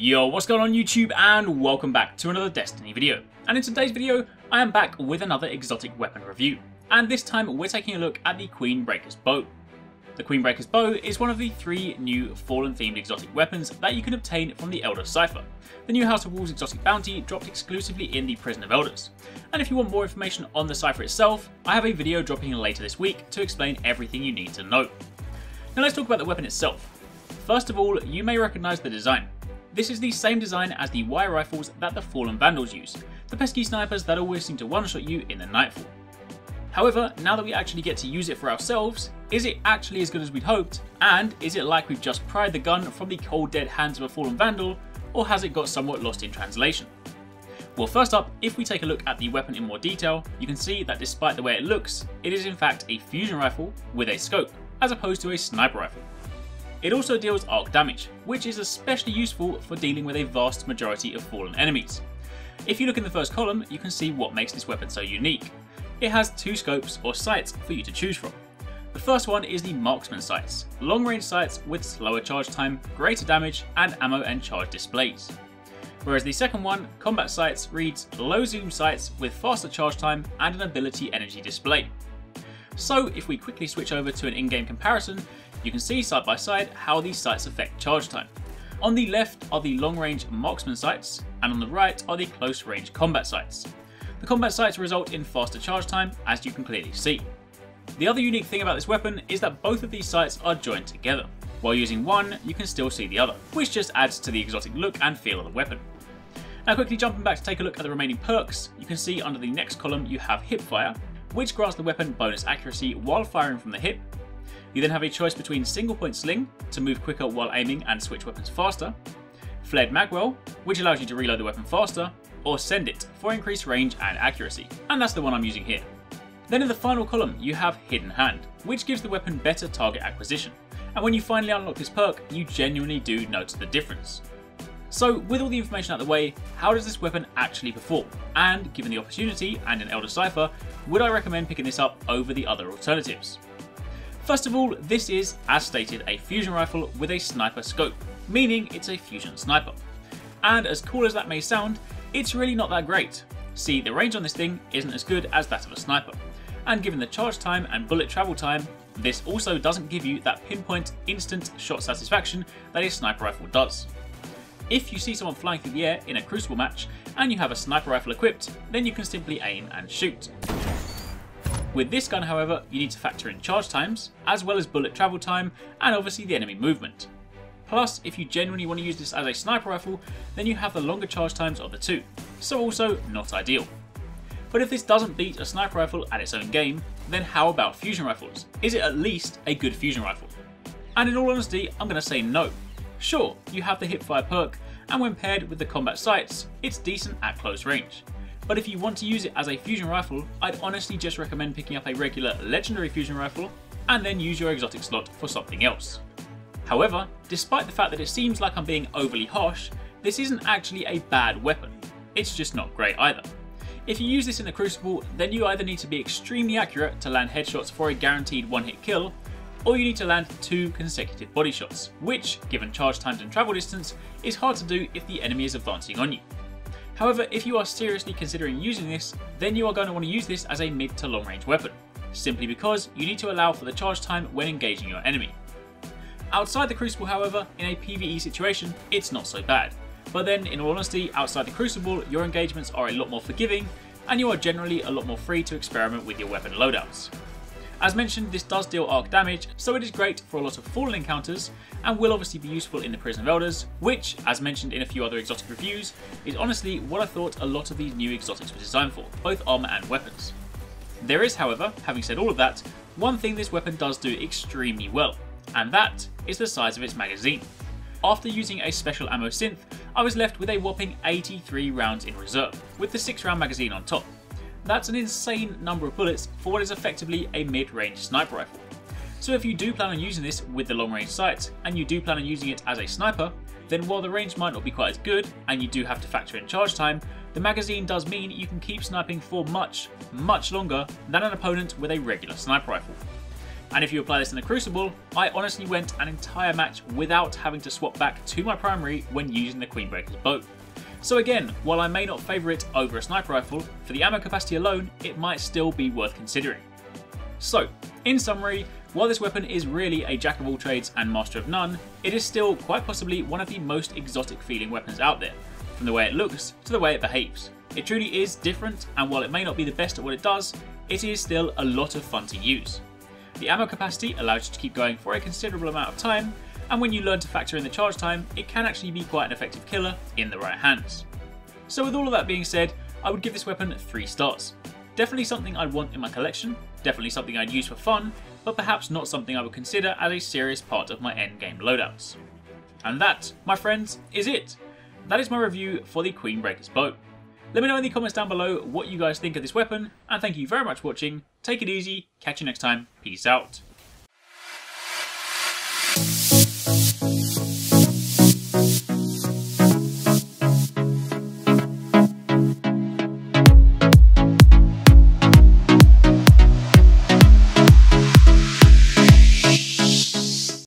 Yo, what's going on YouTube, and welcome back to another Destiny video. And in today's video, I am back with another exotic weapon review. And this time we're taking a look at the Queenbreakers Bow. The Queenbreakers Bow is one of the 3 new Fallen themed exotic weapons that you can obtain from the Elder Cipher. The new House of Wolves exotic bounty dropped exclusively in the Prison of Elders. And if you want more information on the cipher itself, I have a video dropping later this week to explain everything you need to know. Now let's talk about the weapon itself. First of all, you may recognise the design. This is the same design as the wire rifles that the Fallen Vandals use, the pesky snipers that always seem to one-shot you in the Nightfall. However, now that we actually get to use it for ourselves, is it actually as good as we'd hoped? And is it like we've just pried the gun from the cold dead hands of a Fallen Vandal, or has it got somewhat lost in translation? Well, first up, if we take a look at the weapon in more detail, you can see that despite the way it looks, it is in fact a fusion rifle with a scope, as opposed to a sniper rifle. It also deals arc damage, which is especially useful for dealing with a vast majority of fallen enemies. If you look in the first column, you can see what makes this weapon so unique. It has 2 scopes or sights for you to choose from. The first one is the marksman sights, long range sights with slower charge time, greater damage, and ammo and charge displays. Whereas the second one, combat sights, reads low zoom sights with faster charge time and an ability energy display. So if we quickly switch over to an in-game comparison, you can see side by side how these sights affect charge time. On the left are the long range marksman sights, and on the right are the close range combat sights. The combat sights result in faster charge time, as you can clearly see. The other unique thing about this weapon is that both of these sights are joined together. While using one, you can still see the other, which just adds to the exotic look and feel of the weapon. Now quickly jumping back to take a look at the remaining perks, you can see under the next column you have hip fire, which grants the weapon bonus accuracy while firing from the hip. You then have a choice between single point sling to move quicker while aiming and switch weapons faster, flared magwell, which allows you to reload the weapon faster, or send it for increased range and accuracy, and that's the one I'm using here. Then in the final column you have hidden hand, which gives the weapon better target acquisition, and when you finally unlock this perk you genuinely do notice the difference. So with all the information out of the way, how does this weapon actually perform? And given the opportunity and an Elder Cipher, would I recommend picking this up over the other alternatives? First of all, this is, as stated, a fusion rifle with a sniper scope, meaning it's a fusion sniper. And as cool as that may sound, it's really not that great. See, the range on this thing isn't as good as that of a sniper, and given the charge time and bullet travel time, this also doesn't give you that pinpoint instant shot satisfaction that a sniper rifle does. If you see someone flying through the air in a Crucible match and you have a sniper rifle equipped, then you can simply aim and shoot. With this gun, however, you need to factor in charge times, as well as bullet travel time, and obviously the enemy movement. Plus, if you genuinely want to use this as a sniper rifle, then you have the longer charge times of the 2, so also not ideal. But if this doesn't beat a sniper rifle at its own game, then how about fusion rifles? Is it at least a good fusion rifle? And in all honesty, I'm going to say no. Sure, you have the hipfire perk, and when paired with the combat sights, it's decent at close range. But if you want to use it as a fusion rifle, I'd honestly just recommend picking up a regular legendary fusion rifle and then use your exotic slot for something else. However, despite the fact that it seems like I'm being overly harsh, this isn't actually a bad weapon. It's just not great either. If you use this in the Crucible, then you either need to be extremely accurate to land headshots for a guaranteed one-hit kill, or you need to land 2 consecutive body shots, which, given charge times and travel distance, is hard to do if the enemy is advancing on you. However, if you are seriously considering using this, then you are going to want to use this as a mid to long range weapon, simply because you need to allow for the charge time when engaging your enemy. Outside the Crucible, however, in a PvE situation, it's not so bad. But then, in all honesty, outside the Crucible, your engagements are a lot more forgiving, and you are generally a lot more free to experiment with your weapon loadouts. As mentioned, this does deal arc damage, so it is great for a lot of fallen encounters, and will obviously be useful in the Prison of Elders, which, as mentioned in a few other exotic reviews, is honestly what I thought a lot of these new exotics were designed for, both armour and weapons. There is, however, having said all of that, one thing this weapon does do extremely well, and that is the size of its magazine. After using a special ammo synth, I was left with a whopping 83 rounds in reserve, with the 6-round magazine on top. That's an insane number of bullets for what is effectively a mid-range sniper rifle. So if you do plan on using this with the long range sights, and you do plan on using it as a sniper, then while the range might not be quite as good, and you do have to factor in charge time, the magazine does mean you can keep sniping for much, much longer than an opponent with a regular sniper rifle. And if you apply this in the Crucible, I honestly went an entire match without having to swap back to my primary when using the Queenbreakers Bow. So again, while I may not favour it over a sniper rifle, for the ammo capacity alone, it might still be worth considering. So, in summary, while this weapon is really a jack of all trades and master of none, it is still quite possibly one of the most exotic feeling weapons out there, from the way it looks to the way it behaves. It truly is different, and while it may not be the best at what it does, it is still a lot of fun to use. The ammo capacity allows you to keep going for a considerable amount of time, and when you learn to factor in the charge time, it can actually be quite an effective killer in the right hands. So with all of that being said, I would give this weapon 3 stars. Definitely something I'd want in my collection, definitely something I'd use for fun, but perhaps not something I would consider as a serious part of my endgame loadouts. And that, my friends, is it. That is my review for the Queenbreakers Bow. Let me know in the comments down below what you guys think of this weapon, and thank you very much for watching. Take it easy, catch you next time, peace out.